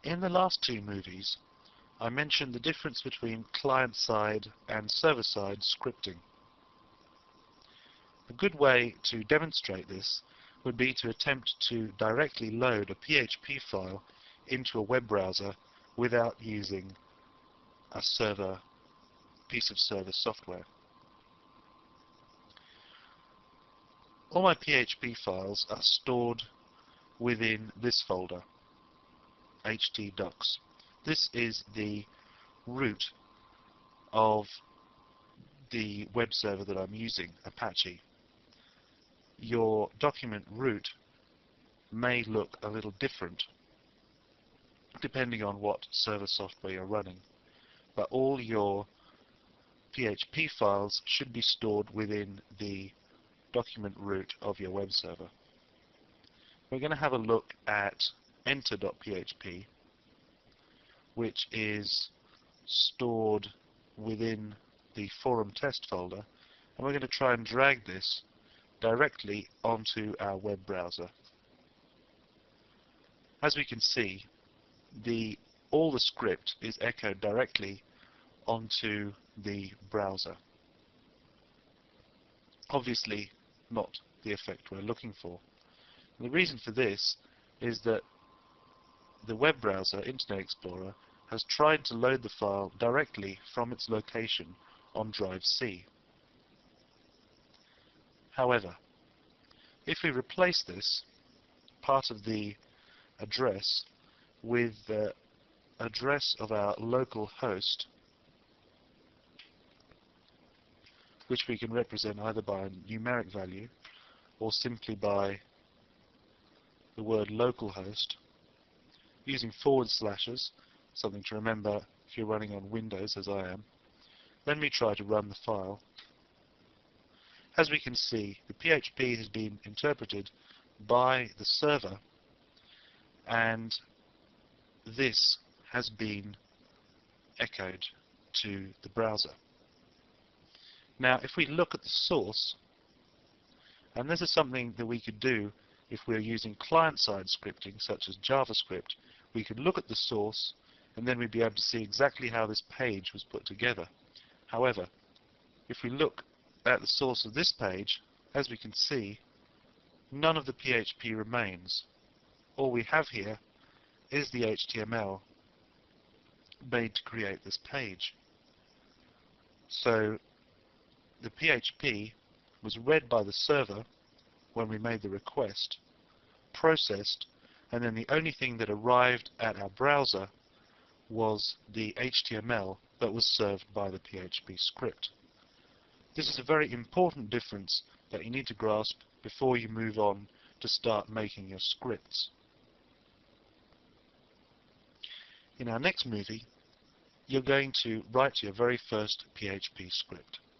In the last two movies, I mentioned the difference between client-side and server-side scripting. A good way to demonstrate this would be to attempt to directly load a PHP file into a web browser without using a piece of server software. All my PHP files are stored within this folder, htdocs. This is the root of the web server that I'm using, Apache. Your document root may look a little different depending on what server software you're running, but all your PHP files should be stored within the document root of your web server. We're going to have a look at enter.php, which is stored within the forum test folder, and we're going to try and drag this directly onto our web browser. As we can see, all the script is echoed directly onto the browser. Obviously not the effect we're looking for. And the reason for this is that the web browser, Internet Explorer, has tried to load the file directly from its location on drive C. However, if we replace this part of the address with the address of our local host, which we can represent either by a numeric value or simply by the word localhost, using forward slashes, something to remember if you're running on Windows, as I am. Then we try to run the file. As we can see, the PHP has been interpreted by the server, and this has been echoed to the browser. Now, if we look at the source, and this is something that we could do if we're using client-side scripting, such as JavaScript, we could look at the source, and then we'd be able to see exactly how this page was put together. However, if we look at the source of this page, as we can see, none of the PHP remains. All we have here is the HTML made to create this page. So the PHP was read by the server when we made the request, processed, and then the only thing that arrived at our browser was the HTML that was served by the PHP script. This is a very important difference that you need to grasp before you move on to start making your scripts. In our next movie, you're going to write your very first PHP script.